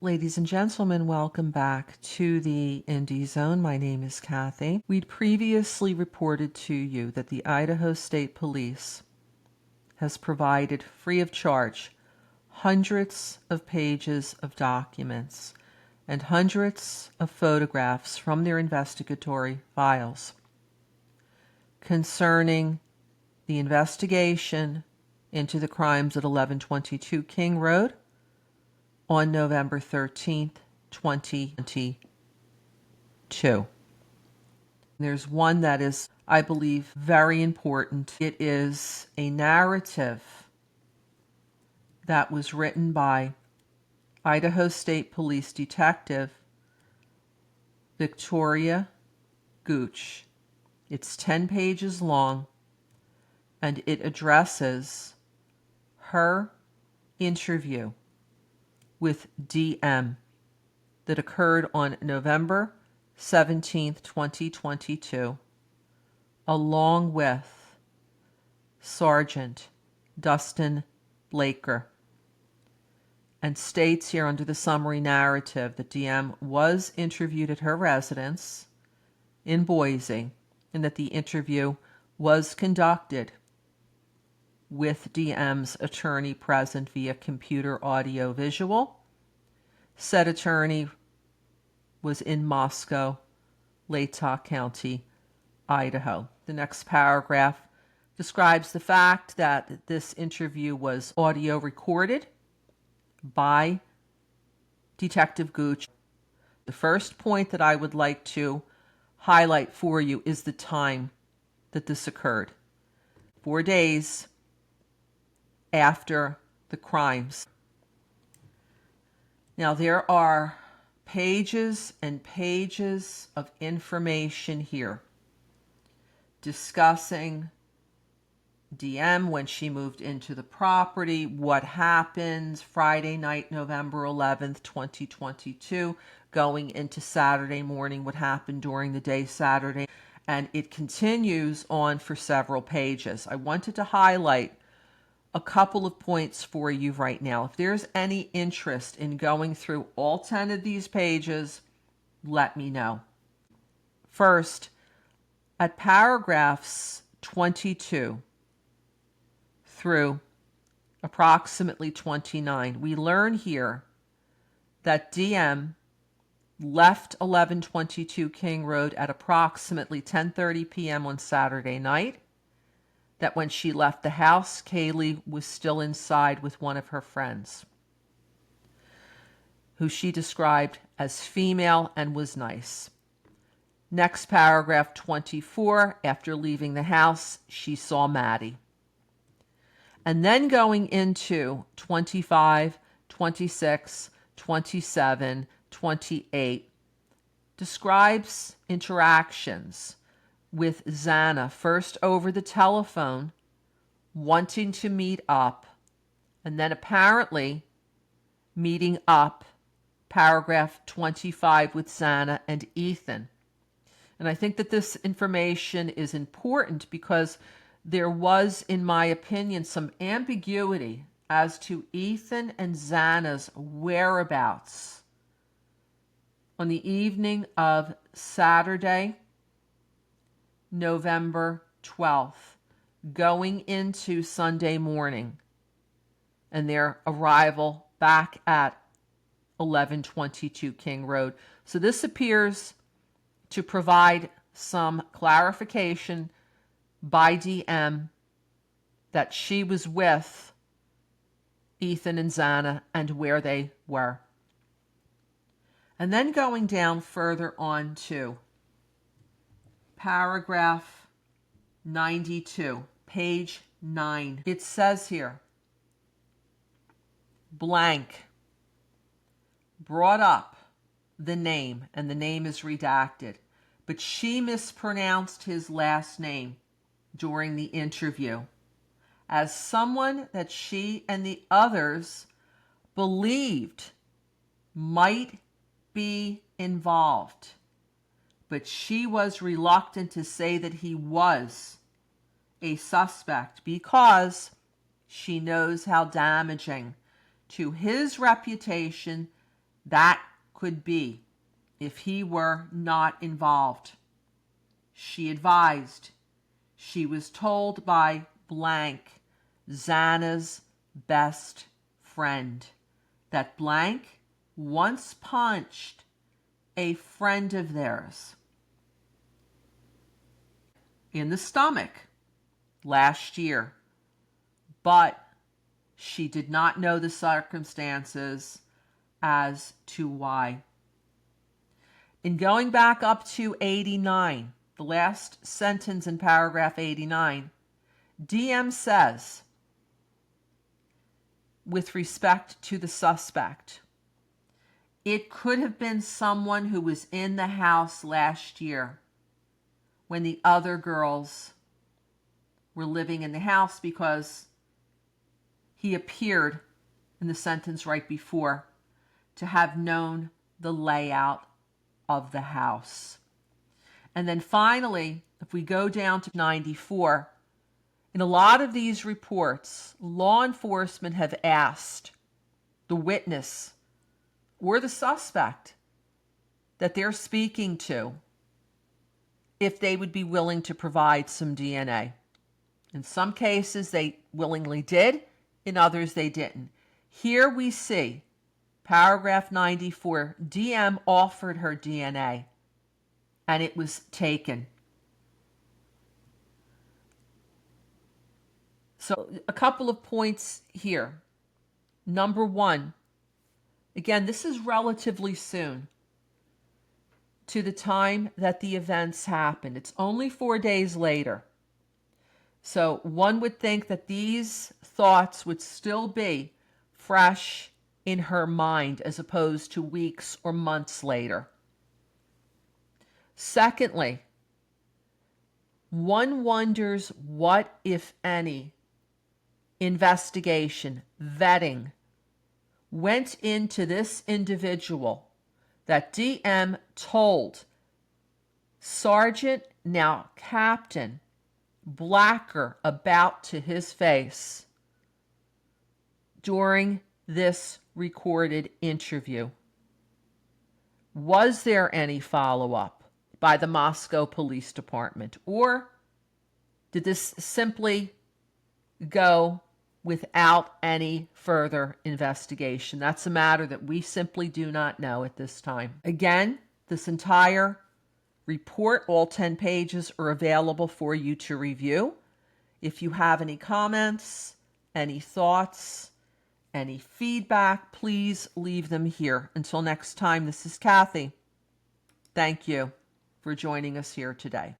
Ladies and gentlemen, welcome back to the Indie Zone. My name is Kathy. We'd previously reported to you that the Idaho State Police has provided free of charge hundreds of pages of documents and hundreds of photographs from their investigatory files concerning the investigation into the crimes at 1122 King Road on November 13th, 2022. There's one that is, I believe, very important. It is a narrative that was written by Idaho State Police Detective Victoria Gooch. It's 10 pages long, and it addresses her interview with DM that occurred on November 17th, 2022, along with Sergeant Dustin Blaker, and states here under the summary narrative that DM was interviewed at her residence in Boise and that the interview was conducted with DM's attorney present via computer audio visual. Said attorney was in Moscow, Latah County, Idaho. The next paragraph describes the fact that this interview was audio recorded by Detective Gooch. The first point that I would like to highlight for you is the time that this occurred. 4 days after the crimes. Now, there are pages and pages of information here discussing DM when she moved into the property, what happened Friday night, November 11th, 2022, going into Saturday morning, what happened during the day Saturday, and it continues on for several pages. I wanted to highlight a couple of points for you right now. If there's any interest in going through all 10 of these pages, let me know. First, at paragraphs 22 through approximately 29, we learn here that DM left 1122 King Road at approximately 10:30 p.m. on Saturday night, that when she left the house, Kaylee was still inside with one of her friends, who she described as female and was nice. Next paragraph 24, after leaving the house, she saw Maddie. And then going into 25, 26, 27, 28, describes interactions with Xana, first over the telephone, wanting to meet up, and then apparently meeting up, paragraph 25, with Xana and Ethan. And I think that this information is important because there was, in my opinion, some ambiguity as to Ethan and Xana's whereabouts on the evening of Saturday, November 12th, going into Sunday morning, and their arrival back at 1122 King Road. So this appears to provide some clarification by DM that she was with Ethan and Xana and where they were. And then going down further on to paragraph 92, page 9. It says here, blank brought up the name, and the name is redacted, but she mispronounced his last name during the interview as someone that she and the others believed might be involved. But she was reluctant to say that he was a suspect because she knows how damaging to his reputation That could be if he were not involved. She advised. She was told by blank, Xana's best friend, that blank once punched a friend of theirs in the stomach last year, but she did not know the circumstances as to why. In going back up to 89, the last sentence in paragraph 89, DM says, with respect to the suspect, it could have been someone who was in the house last year when the other girls were living in the house, because he appeared in the sentence right before to have known the layout of the house. And then finally, if we go down to 94, in a lot of these reports, law enforcement have asked the witness or the suspect that they're speaking to if they would be willing to provide some DNA. In some cases, they willingly did. In others, they didn't. Here we see paragraph 94, DM offered her DNA, and it was taken. So a couple of points here. Number one, again, this is relatively soon to the time that the events happened. It's only 4 days later. So one would think that these thoughts would still be fresh in her mind as opposed to weeks or months later. Secondly, one wonders what, if any, investigation, vetting went into this individual that DM told Sergeant, now Captain, Blacker about to his face during this recorded interview. Was there any follow-up by the Moscow Police Department, or did this simply go without any further investigation? That's a matter that we simply do not know at this time. Again, this entire report, all 10 pages, are available for you to review. If you have any comments, any thoughts, any feedback, please leave them here. Until next time, this is Kathy. Thank you for joining us here today.